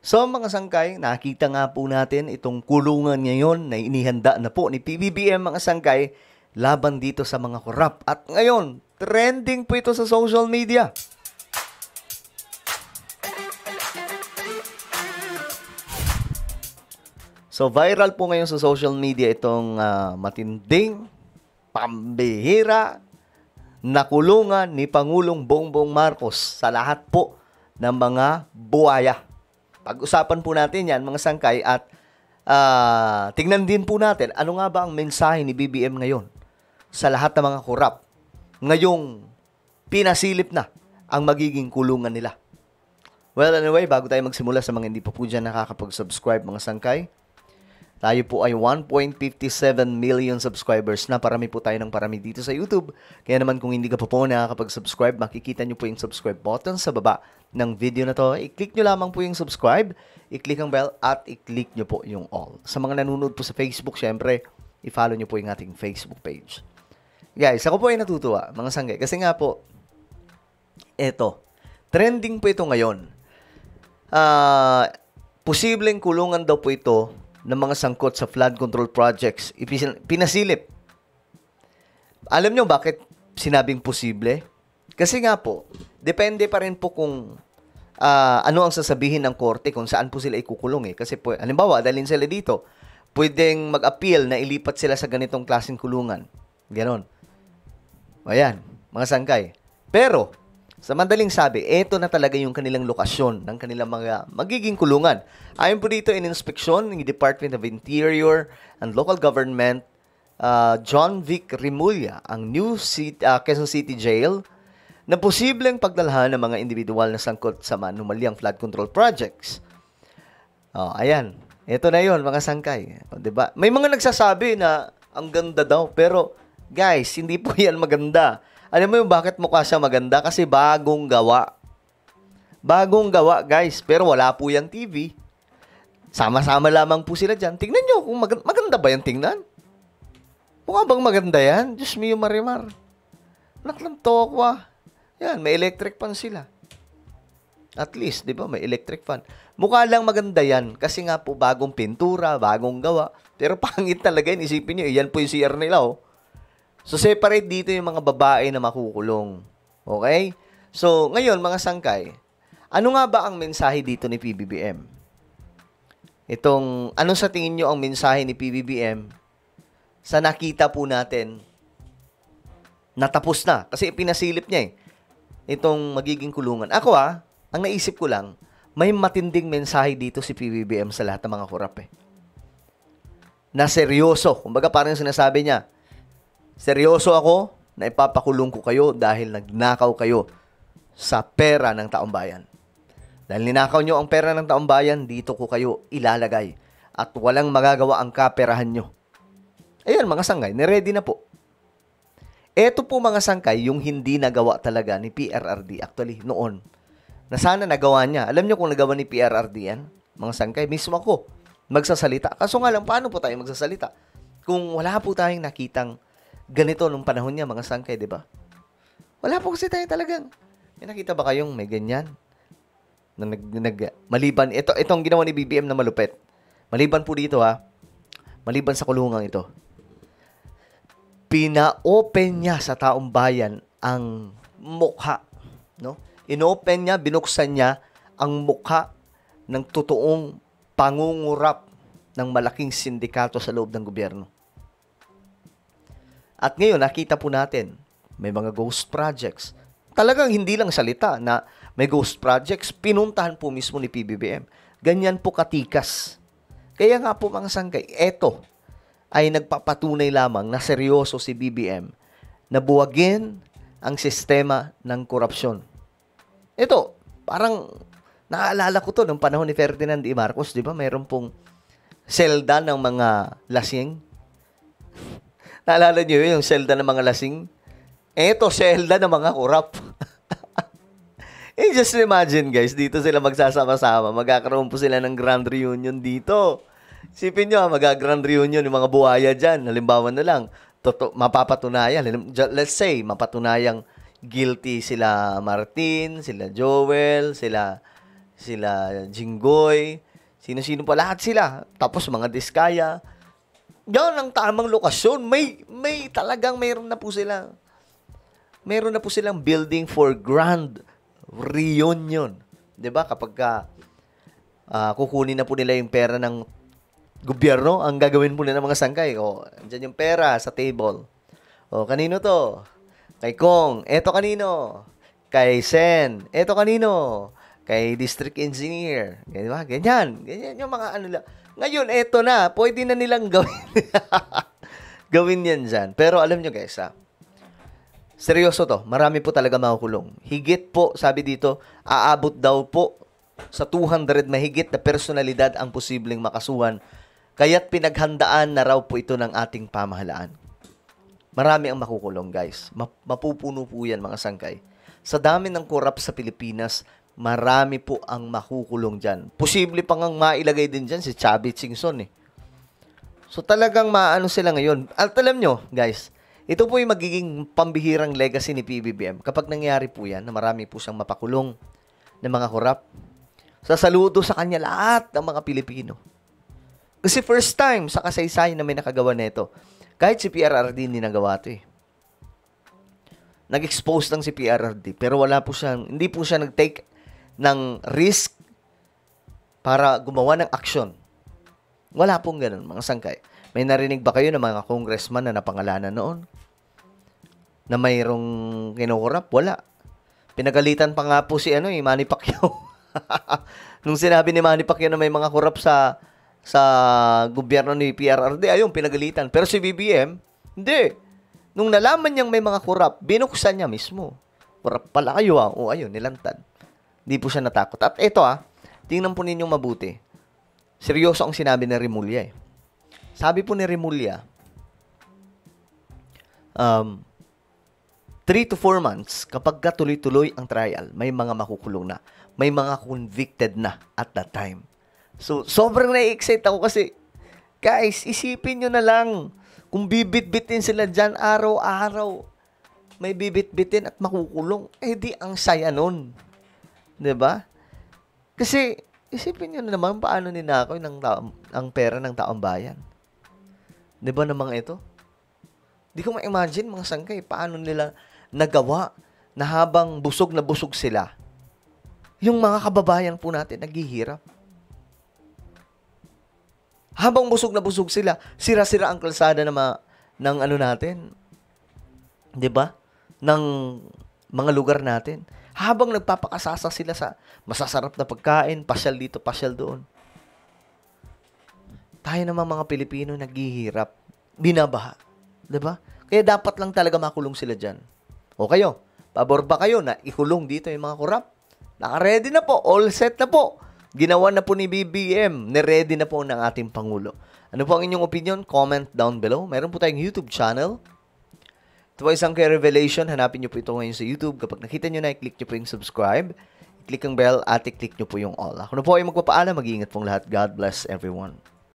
So mga sangkay, nakita nga po natin itong kulungan ngayon na inihanda na po ni PBBM mga sangkay laban dito sa mga korap. At ngayon, trending po ito sa social media. So viral po ngayon sa social media itong matinding, pambihira, nakulungan ni Pangulong Bongbong Marcos sa lahat po ng mga buwaya. Pag-usapan po natin yan, mga sangkay, at tingnan din po natin ano nga ba ang mensahe ni BBM ngayon sa lahat ng mga korap. Ngayong pinasilip na ang magiging kulungan nila. Well, anyway, bago tayo magsimula, sa mga hindi pa po dyan nakakapag-subscribe, mga sangkay, tayo po ay 1.57 million subscribers na. Parami po tayo ng parami dito sa YouTube. Kaya naman kung hindi ka pa po nakakapag-subscribe, makikita nyo po yung subscribe button sa baba ng video na to. I-click nyo lamang po yung subscribe, i-click ang bell, at i-click nyo po yung all. Sa mga nanonood po sa Facebook, syempre, i-follow nyo po yung ating Facebook page. Guys, ako po ay natutuwa, mga sanggay. Kasi nga po, trending po ito ngayon. Posibleng kulungan daw po ito ng mga sangkot sa flood control projects. Pinasilip. Alam nyo bakit sinabing posible? Kasi nga po, depende pa rin po kung ano ang sasabihin ng korte kung saan po sila ikukulong. Kasi po, halimbawa, dalhin sila dito, pwedeng mag-appeal na ilipat sila sa ganitong klaseng kulungan. Ganon. Ayan, mga sangkay. Pero, sa madaling sabi, ito na talaga yung kanilang lokasyon ng kanilang mga magiging kulungan. Ayon po dito in inspeksyon ng Department of Interior and Local Government, John Vic Rimulya, ang New Quezon City Jail, na posibleng pagdalhan ng mga individual na sangkot sa manumalyang flood control projects. Ayan. Ito na yon, mga sangkay. Diba? May mga nagsasabi na ang ganda daw, pero guys, hindi po yan maganda. Alam mo yung bakit mukha siya maganda? Kasi bagong gawa. Bagong gawa, guys. Pero wala po yung TV. Sama-sama lamang po sila dyan. Tingnan nyo kung maganda ba yung tingnan. Mukha bang maganda yan? Diyos mio marimar. Naklanto ako Yan, may electric fan sila. At least, di ba, may electric fan. Mukha lang maganda yan. Kasi nga po, bagong pintura, bagong gawa. Pero pangit talaga yun. Isipin nyo, yan po yung CR nila, So, separate dito yung mga babae na makukulong. Okay? So, ngayon, mga sangkay, ano nga ba ang mensahe dito ni PBBM? Ano sa tingin nyo ang mensahe ni PBBM sa nakita po natin natapos na? Kasi pinasilip niya itong magiging kulungan. Ako ang naisip ko lang, may matinding mensahe dito si PBBM sa lahat ng mga korap na seryoso. Kumbaga parang sinasabi niya, seryoso ako na ipapakulong ko kayo dahil nagnakaw kayo sa pera ng taong bayan. Dahil ninakaw nyo ang pera ng taong bayan, dito ko kayo ilalagay. At walang magagawa ang kaperahan nyo. Ayan, mga sangkay, niready na po. Ito po, mga sangkay, yung hindi nagawa talaga ni PRRD. Actually, noon. Na sana nagawa niya. Alam nyo kung nagawa ni PRRD yan? Mga sangkay, mismo ako magsasalita. Kaso nga lang, paano po tayo magsasalita? Kung wala po tayong nakitang ganito nung panahon niya, mga sangkay, di ba? Wala po kasi tayo talagang. May nakita ba kayong may ganyan? Na maliban, itong ginawa ni BBM na malupit. Maliban po dito maliban sa kulungang ito. Pina-open niya sa taong bayan ang mukha. No? Inopen niya, binuksan niya ang mukha ng totoong pangungurap ng malaking sindikato sa loob ng gobyerno. At ngayon, nakita po natin, may mga ghost projects. Talagang hindi lang salita na may ghost projects, pinuntahan po mismo ni PBBM. Ganyan po katikas. Kaya nga po, mga sangkay, eto ay nagpapatunay lamang na seryoso si BBM na buwagin ang sistema ng korupsyon. Ito, parang naaalala ko to nung panahon ni Ferdinand E. Marcos, di ba? Mayroon pong selda ng mga lasing. Naalala niyo yung selda ng mga lasing? Eto, selda ng mga korap. Just imagine, guys, dito sila magsasama-sama. Magkakaroon po sila ng grand reunion dito. Sipin nyo, mag-grand reunion yung mga buhaya dyan. Halimbawa na lang, mapapatunayan. Let's say, mapatunayang guilty sila Martin, sila Joel, sila sila Jinggoy, sino-sino pa, lahat sila. Tapos mga Diskaya. Yan ang tamang lokasyon. May talagang mayroon na po sila. Meron na po silang building for grand reunion. 'Di ba? Kapag kukunin na po nila yung pera ng gobyerno, ang gagawin po nila ng mga sangkay. O, andyan yung pera sa table. O, kanino to? Kay Kong. Eto kanino? Kay Sen. Eto kanino? Kay District Engineer. Di ba? Ganyan. Ganyan yung mga ano lang. Ngayon, eto na. Pwede na nilang gawin. Gawin yan dyan. Pero alam nyo guys, seryoso to. Marami po talaga makukulong. Higit po, sabi dito, aabot daw po sa 200 mahigit na personalidad ang posibleng makasuhan. Kaya't pinaghandaan na raw po ito ng ating pamahalaan. Marami ang makukulong, guys. Mapupuno po yan, mga sangkay. Sa dami ng korap sa Pilipinas, marami po ang makukulong dyan. Posible pang ang mailagay din dyan si Chavit Singson. So talagang maano sila ngayon. At alam nyo, guys, ito po yung magiging pambihirang legacy ni PBBM. Kapag nangyari po yan, na marami po siyang mapakulong ng mga korap, sasaludo sa kanya lahat ng mga Pilipino. Kasi first time sa kasaysayan na may nakagawa nito. Kahit si PRRD hindi nagawa ito Nag-expose lang si PRRD, pero hindi po siya nag-take ng risk para gumawa ng aksyon. Wala pong ganun, mga sangkay. May narinig ba kayo ng mga congressman na napangalanan noon? Na mayroong kinukurap? Wala. Pinagalitan pa nga po si Manny Pacquiao. Nung sinabi ni Manny Pacquiao na may mga kurap sa gobyerno ni PRRD, ayun, pinagalitan. Pero si BBM, hindi. Nung nalaman niyang may mga kurap, binuksan niya mismo. Kurap pala kayo O ayun, nilantad. Hindi po siya natakot. At ito tingnan po ninyong mabuti. Seryoso ang sinabi ni Remulla Sabi po ni Remulla, 3 to 4 months, kapag tuloy-tuloy ang trial, may mga makukulong na. May mga convicted na at that time. So, sobrang na-excite ako kasi, guys, isipin nyo na lang, kung bibit-bitin sila dyan araw-araw, may bibit-bitin at makukulong, di ang saya nun. 'Di ba? Kasi, isipin nyo na naman paano ninakaw ang pera ng taong bayan. 'Di ba namang ito? Di ko ma-imagine, mga sangkay, paano nila nagawa na habang busog na busog sila, yung mga kababayan po natin naghihirap. Habang busog na busog sila, sira-sira ang kalsada ng natin. 'Di ba? Ng mga lugar natin. Habang nagpapakasasa sila sa masasarap na pagkain, pasyal dito, pasyal doon. Tayo naman mga Pilipino naghihirap, binabaha. 'Di ba? Kaya dapat lang talaga makulong sila diyan. O kayo, pabor ba kayo na ikulong dito yung mga korap? Naka-ready na po, all set na po. Ginawa na po ni BBM, ready na po ng ating Pangulo. Ano po ang inyong opinion? Comment down below. Meron po tayong YouTube channel. Ito po isang Revelation. Hanapin nyo po ito ngayon sa YouTube. Kapag nakita nyo na, i-click nyo po yung subscribe. I-click ang bell at i-click nyo po yung all. Ako na po ay magpapaalam. Mag-iingat pong lahat. God bless everyone.